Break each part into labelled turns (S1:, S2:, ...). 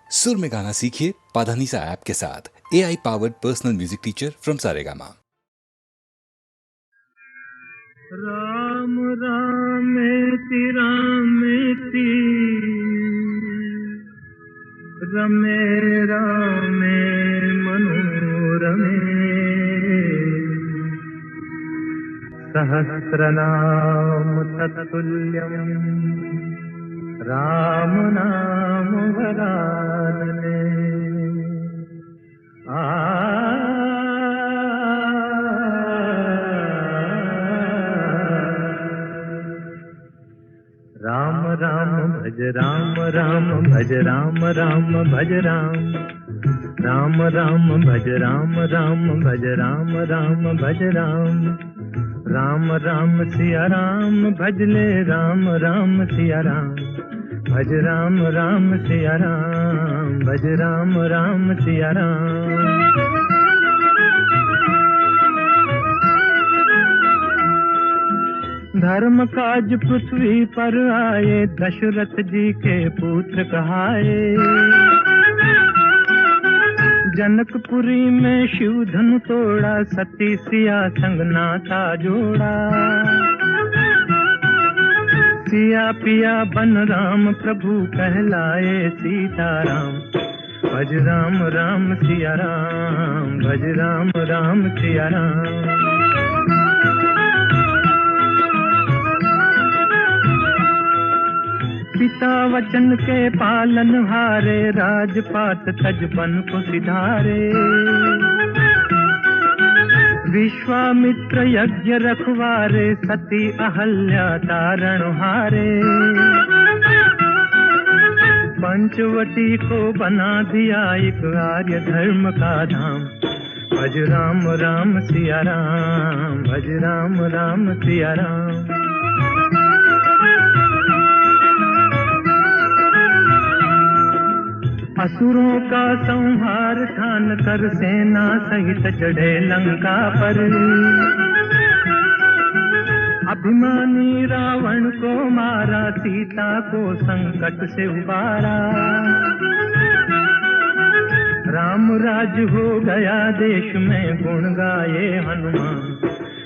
S1: सुर में गाना सीखिए पाधानीसा ऐप के साथ। AI powered personal music teacher from Saregama.
S2: Ram रामेति रामेति रमे रामे मनोरमे सहस्रनाम तत्तुल्यं राम नाम वरानने। राम राम भज राम राम भज राम राम भज राम राम राम भज राम राम भज राम राम भज राम राम राम सिया राम भज ले राम राम सिया राम भज राम राम सिया राम भज राम राम सिया राम। धर्म काज पृथ्वी पर आए दशरथ जी के पुत्र कहाए। जनकपुरी में शिव धनु तोड़ा सती सिया संग नाता जोड़ा। सिया पिया बन राम प्रभु कहलाए सीताराम भज राम राम सिया राम भज राम राम सिया राम। पिता वचन के पालन हारे राजपाट तजबन को सिधारे। विश्वामित्र यज्ञ रखवारे सती अहल्या तारण हारे। पंचवटी को बना दिया एक आर्य धर्म का धाम भज राम राम सिया राम भज राम राम सिया राम। असुरों का संहार ठान कर सेना सहित चढ़े लंका पर। अभिमानी रावण को मारा सीता को संकट से उबारा। राम राज हो गया देश में गुण गाए हनुमान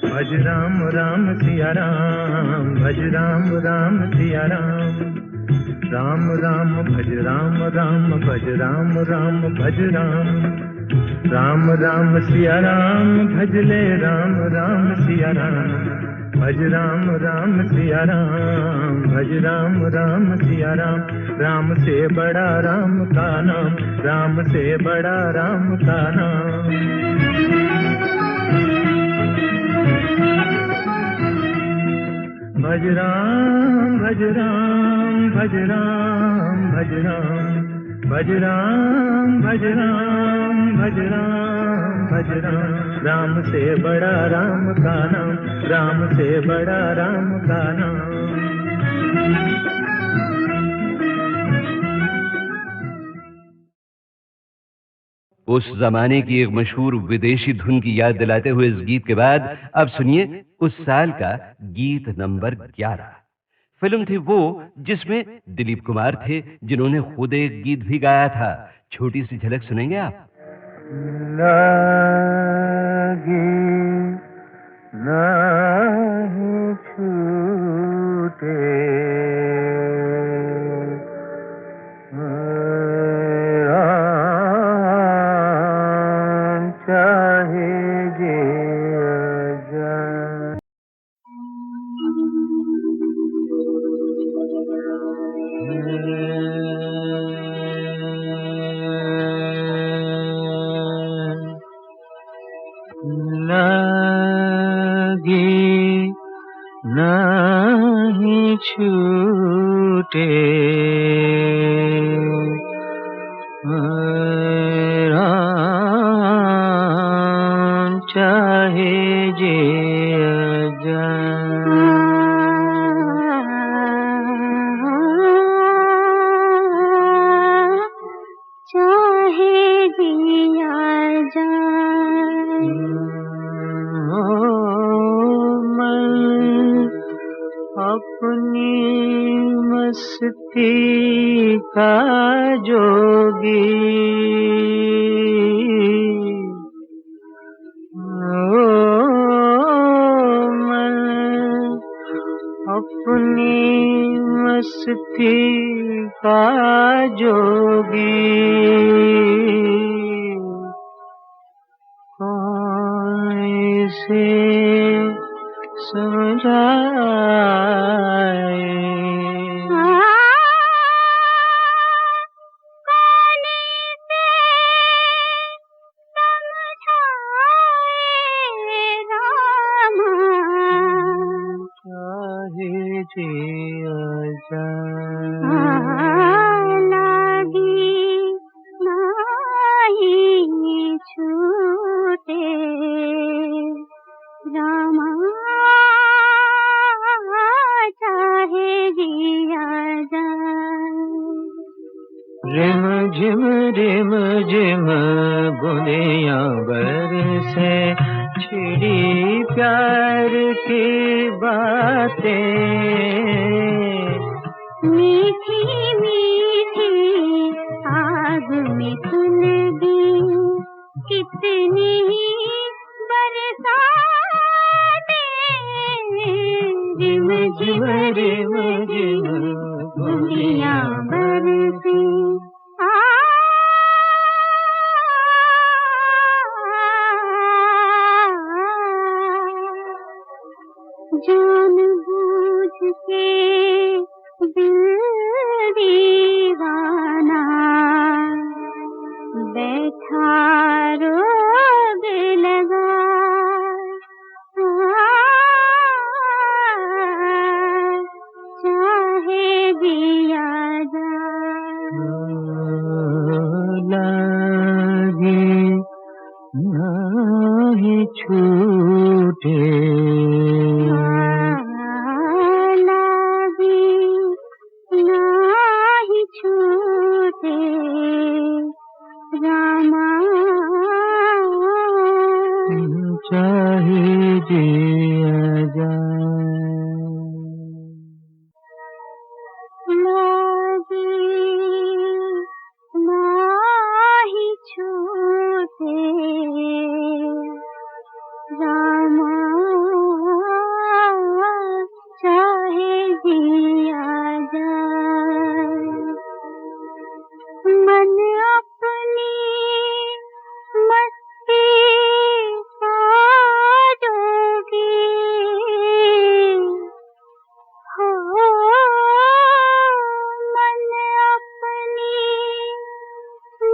S2: भज राम राम सिया राम भज राम राम सिया राम। राम राम भज राम राम भज राम राम भज राम राम राम सिया राम भज ले राम राम सिया राम भज राम राम सिया राम भज राम राम सिया राम। राम से बड़ा राम का नाम राम से बड़ा राम का नाम। भज राम भज राम भज राम भज राम भज राम भज राम भज राम भज राम। राम से बड़ा राम का नाम राम से बड़ा राम का नाम।
S3: उस जमाने की एक मशहूर विदेशी धुन की याद दिलाते हुए इस गीत के बाद अब सुनिए उस साल का गीत नंबर 11। फिल्म थी वो जिसमें दिलीप कुमार थे, जिन्होंने खुद एक गीत भी गाया था। छोटी सी झलक सुनेंगे आप।
S2: लागी नहीं छूटे नहीं छूटे राम चाहे जे
S4: चाहे जिया
S2: अपनी मस्ती का जो जोगी ओ मन अपनी मस्ती का जोगी कौन इसे समझाए। जिया
S4: लागी नाही छूटे रामा चाहे जिया
S2: रिम झिम बूंदियां बरसे छिड़ी प्यार की बातें
S4: मीठी मीठी आग में सुलगी कितनी बरसातें रिम झिम बूंदियां बरसी जान बूझ के दिल दीवाना बैठा रोग लगा चाहे दिया
S2: लागे नाही छूटे चाहे जिया
S4: लागी नाही छूटे रामा चाहे जिया जाए मन अपनी मस्ती का जोगी हो मन अपनी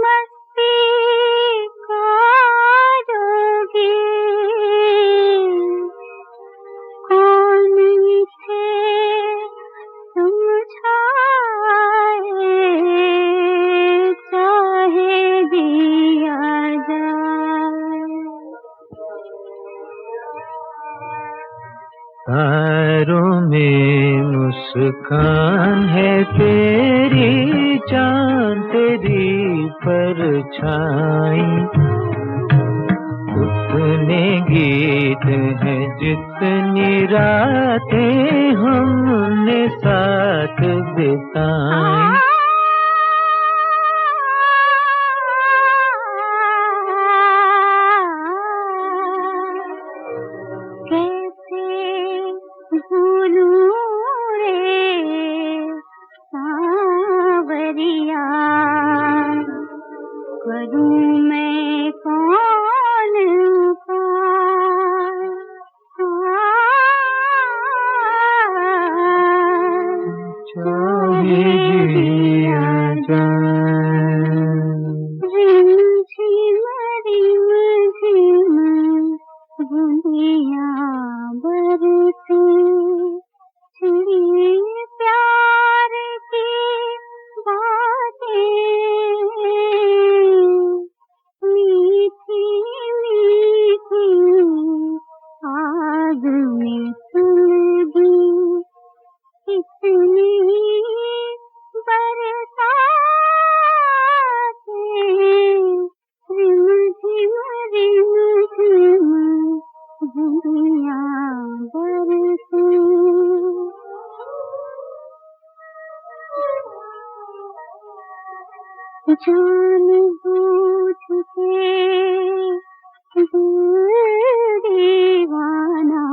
S4: मस्ती का जोगी कौन इसे समझाए चाहे दिया जाए।
S2: तारों में मुस्कान है तेरी चांद तेरी परछाई उतने गीत हैं जितनी रातें हमने साथ बिताई
S4: कैसे भूलूं रे सांवरिया करूं मैं कौन पार
S2: चाहे जिया जाए
S4: रिम झिम बूंदियां बरसी छिड़ी प्यार की बातें जानबूझ के दिल दीवाना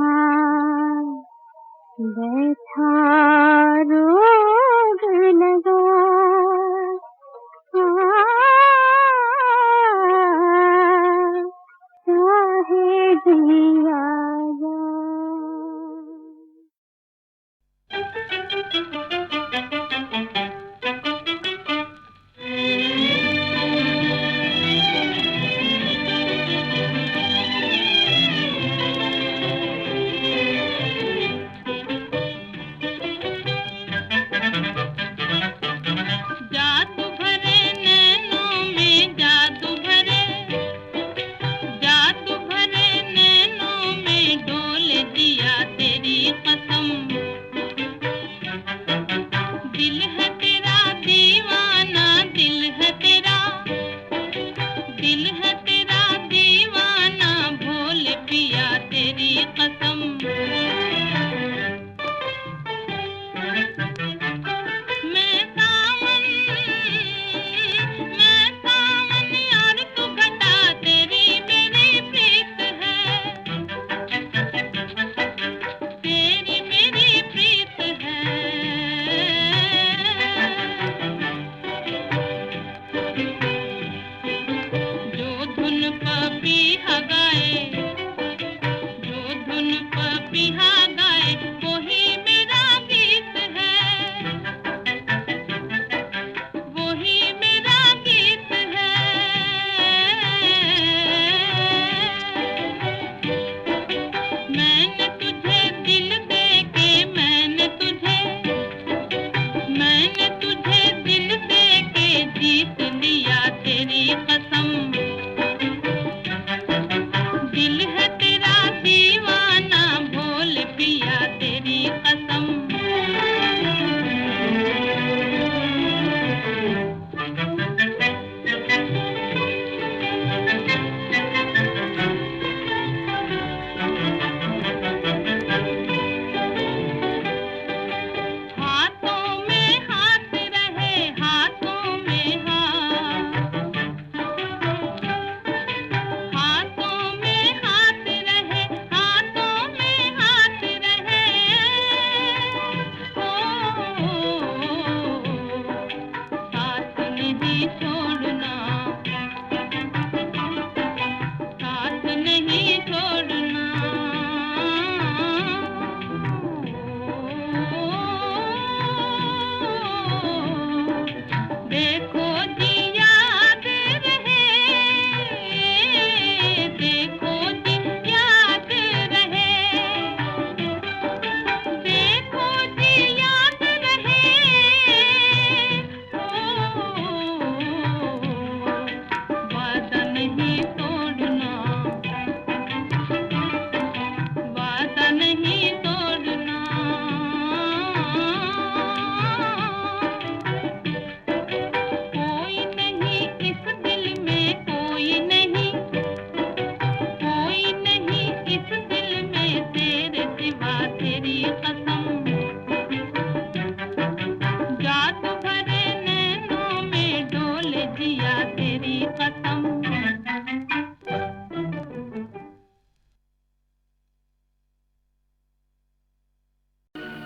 S4: बैठा रोग लगा चाहे दिया जा।
S5: जादू भरे नैनों में जादू भरे नैनों में डोल दिया तेरी कसम। दिल है तेरा दीवाना, दिल है तेरा दीवाना, भोल पिया तेरी कसम। मैं सावन यार तू घटा, तेरी मेरी प्रीत है, तेरी मेरी प्रीत है। जो धुन पपीहा गाए, जो धुन पपीहा गाए, वही मेरा गीत है, वही मेरा गीत है। मैंने तुझे दिल दे के, मैंने तुझे दिल दे के जीत लिया तेरी कसम। दिल है तेरा दीवाना, भोल पिया तेरी कसम। हाथों में हाथ रहे, हाथों में हाथ, हाथों में हाथ रहे, हाथों में हाथ रहे। साथ नहीं छोड़ना, साथ नहीं छोड़ना। देखो जी याद रहे, देखो जी याद रहे, देखो जी याद रहे। वादा नहीं तोड़ना, वादा नहीं तोड़ना। कोई नहीं इस दिल में, कोई नहीं इस दिल में तेरे सिवा तेरी कसम। जादू भरे नैनों में डोल दिया तेरी कसम।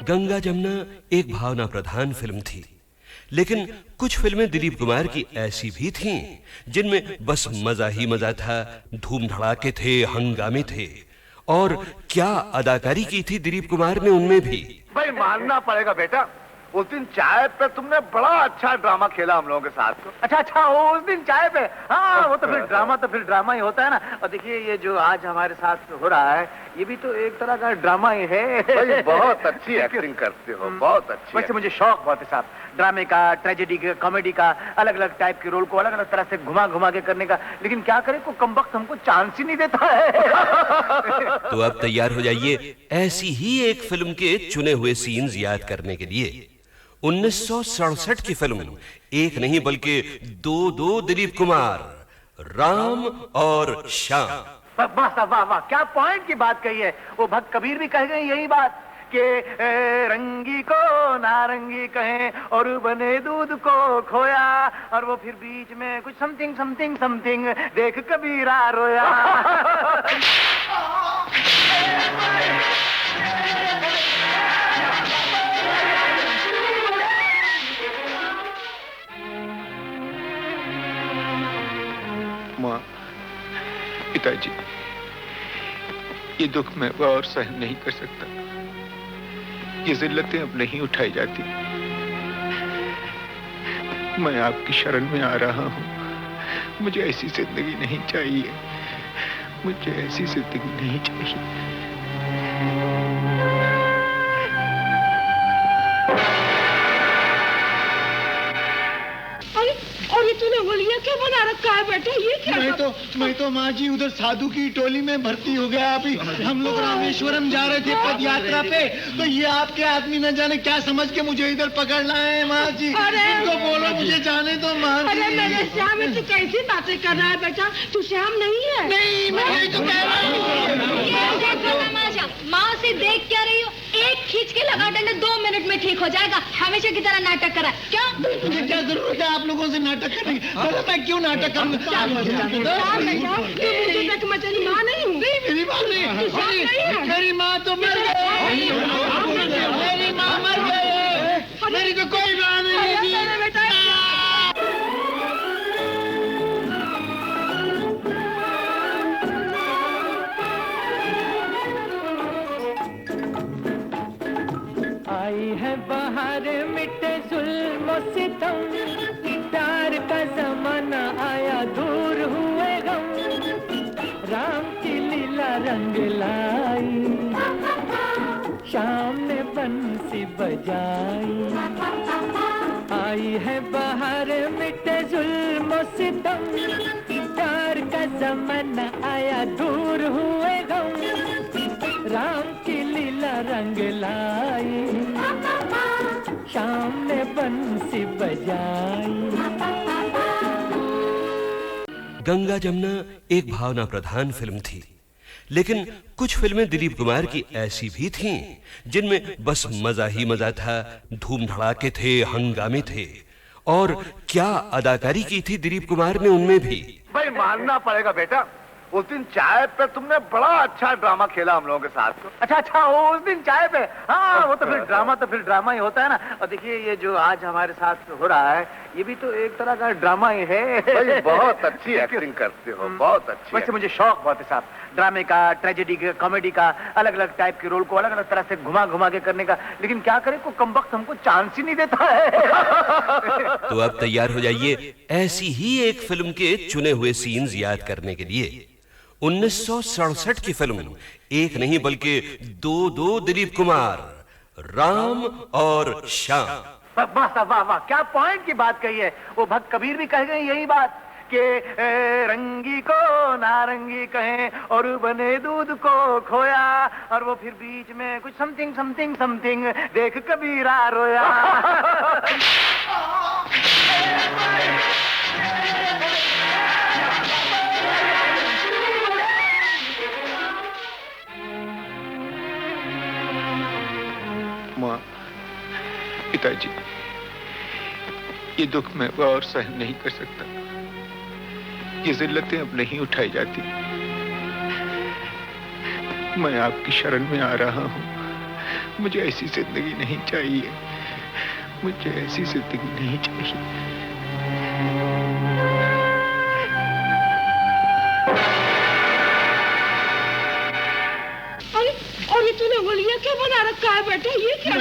S3: गंगा जमुना एक भावना प्रधान फिल्म थी, लेकिन कुछ फिल्में दिलीप कुमार की ऐसी भी थीं जिनमें बस मजा ही मजा था, धूम धड़ाके थे, हंगामे थे। और क्या अदाकारी की थी दिलीप कुमार ने उनमें भी।
S6: भाई मानना पड़ेगा बेटा, उस दिन चाय पे तुमने बड़ा अच्छा ड्रामा खेला हम लोगों के साथ।
S7: अच्छा उस दिन चाय पे, हाँ वो तो फिर ड्रामा ही होता है ना। और देखिए ये जो आज हमारे साथ हो रहा है, ये भी तो एक तरह का ड्रामा ही है।
S6: भाई बहुत अच्छी एक्टिंग करते हो, बहुत अच्छी।
S7: वैसे मुझे शौक बहुत है साहब, ड्रामे का, ट्रेजेडी का, कॉमेडी का, अलग अलग टाइप के रोल को अलग अलग तरह से घुमा घुमा के करने का। लेकिन क्या करें, को कमबख्त हमको चांस ही नहीं देता है।
S3: तो अब तैयार हो जाइए ऐसी ही एक फिल्म के चुने हुए सीन्स याद करने के लिए। 1967 की फिल्म, एक नहीं बल्कि दो दिलीप कुमार, राम और श्याम।
S7: वाह वाह वाह, क्या पॉइंट की बात कही है। वो भक्त कबीर भी कह गए यही बात कि रंगी को नारंगी कहें और बने दूध को खोया, और वो फिर बीच में कुछ समथिंग समथिंग समथिंग देख कबीरा रोया।
S8: माँ, पिताजी, ये दुख मैं और सहन नहीं कर सकता। ये जिल्लतें अब नहीं उठाई जाती। मैं आपकी शरण में आ रहा हूँ। मुझे ऐसी जिंदगी नहीं चाहिए। मुझे ऐसी जिंदगी नहीं चाहिए।
S9: और ये तूने होलिया क्या बना रखा है बेटा? ये क्या?
S10: मैं तो माँ जी उधर साधु की टोली में भर्ती हो गया। अभी हम लोग रामेश्वरम जा रहे थे पद यात्रा पे, तो ये आपके आदमी न जाने क्या समझ के मुझे इधर पकड़ लाए हैं माँ जी। इनको बोलो मुझे जाने दो माँ जी।
S9: अरे मेरे श्याम, तू कैसी बातें कर रहा है बेटा? तू श्याम नहीं है।
S10: नहीं, मैं नहीं तो कह रहा हूँ।
S11: माँ से देख क्या रही हो? एक खींच के लगा डंडा 2 मिनट में ठीक हो जाएगा। हमेशा की तरह नाटक करा क्या?
S10: मुझे क्या जरूरत है आप लोगों से नाटक करने की? मैं क्यों नाटक करूंगा?
S9: मेरी माँ नहीं हूँ।
S10: मेरी माँ नहीं, मेरी माँ तो मर गई। मेरी माँ मर गई। मेरी तो कोई माँ नहीं थी।
S2: आई है बाहर मिटे जुल्म सितम, प्यार का जमाना आया दूर हुए गम, राम की लीला रंग लाई, शाम ने बंसी बजाई। आई है बाहर मिटे जुल्म सितम, प्यार का जमाना आया दूर हुए गम, राम की लीला रंग लाई, शाम ने बंसी बजाई।
S3: गंगा जमुना एक भावना प्रधान फिल्म थी, लेकिन कुछ फिल्में दिलीप कुमार की ऐसी भी थीं जिनमें बस मजा ही मजा था, धूम धड़ाके थे, हंगामे थे। और क्या अदाकारी की थी दिलीप कुमार ने उनमें भी।
S6: भाई मानना पड़ेगा बेटा, उस दिन चाय पे तुमने बड़ा अच्छा ड्रामा खेला हम लोगों के साथ।
S7: अच्छा, उस दिन चाय पे। हाँ, वो तो फिर ड्रामा ही होता है ना। और देखिए ये जो आज हमारे साथ हो रहा है, ये भी तो एक तरह का ड्रामा ही है।
S6: भाई बहुत अच्छी एक्टिंग करते हो, बहुत अच्छी।
S7: वैसे मुझे शौक बहुत है साहब, ड्रामे का, ट्रेजेडी का, कॉमेडी का, अलग अलग टाइप के रोल को अलग अलग तरह से घुमा घुमा के करने का। लेकिन क्या करें, को कमबख्त हमको चांस ही नहीं देता है।
S3: तो अब तैयार हो जाइए ऐसी ही एक फिल्म के चुने हुए सीन्स याद करने के लिए। 1967 की फिल्म, एक नहीं बल्कि दो दिलीप कुमार, राम और श्याम।
S7: वाह वाह वाह, क्या पॉइंट की बात कही है। वो भक्त कबीर भी कह गए यही बात कि रंगी को नारंगी कहें और बने दूध को खोया, और वो फिर बीच में कुछ समथिंग समथिंग समथिंग देख कबीरा रोया।
S8: माँ, पिताजी, ये दुख मैं और सहन नहीं कर सकता। ये जिल्लतें अब नहीं उठाई जाती। मैं आपकी शरण में आ रहा हूँ। मुझे ऐसी जिंदगी नहीं चाहिए। मुझे ऐसी जिंदगी नहीं चाहिए।
S9: और ये तूने होलिया क्या बना रखा है बेटा? ये क्या?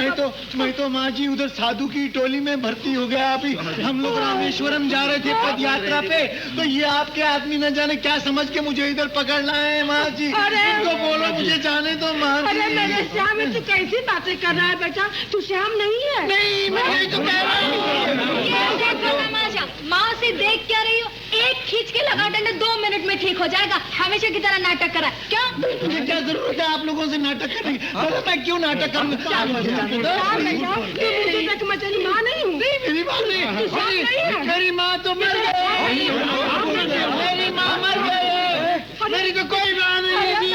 S10: मैं तो माँ जी उधर साधु की टोली में भर्ती हो गया। अभी हम लोग रामेश्वरम जा रहे थे पद यात्रा पे, तो ये आपके आदमी न जाने क्या समझ के मुझे इधर पकड़ लाए हैं माँ जी। इनको बोलो मुझे जाने दो माँ जी।
S9: अरे मेरे श्याम, तू कैसी बातें कर रहा है बेटा? तू श्याम नहीं है।
S10: नहीं, मैं नहीं तो कह रहा हूँ।
S11: माँ से देख क्या रही हो? एक खींच के लगा डंडा 2 मिनट में ठीक हो जाएगा। हमेशा की तरह नाटक करा क्या?
S10: मुझे क्या जरूरत है आप लोगों से नाटक करने की? मैं क्यों नाटक करूंगा?
S9: मेरी माँ नहीं हूँ।
S10: मेरी माँ नहीं, मेरी माँ तो मर गई। मेरी माँ मर गई। मेरी तो कोई माँ नहीं थी।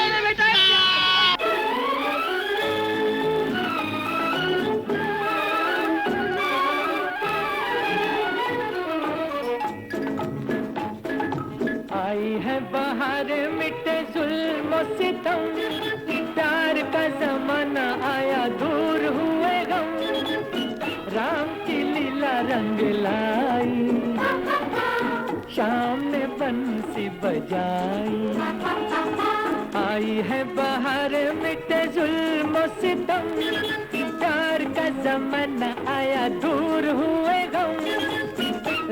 S2: आई है बाहर मिटे जुल्म सितम, प्यार का जमाना आया दूर हुए गम, राम की लीला रंग लाई, शाम ने बंसी बजाई। आई है बाहर मिटे जुल्म सितम, प्यार का जमाना आया दूर हुए गम,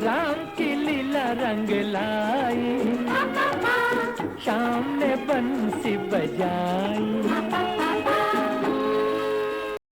S2: राम की लीला रंग लाई, शाम ने बंसी बजाई।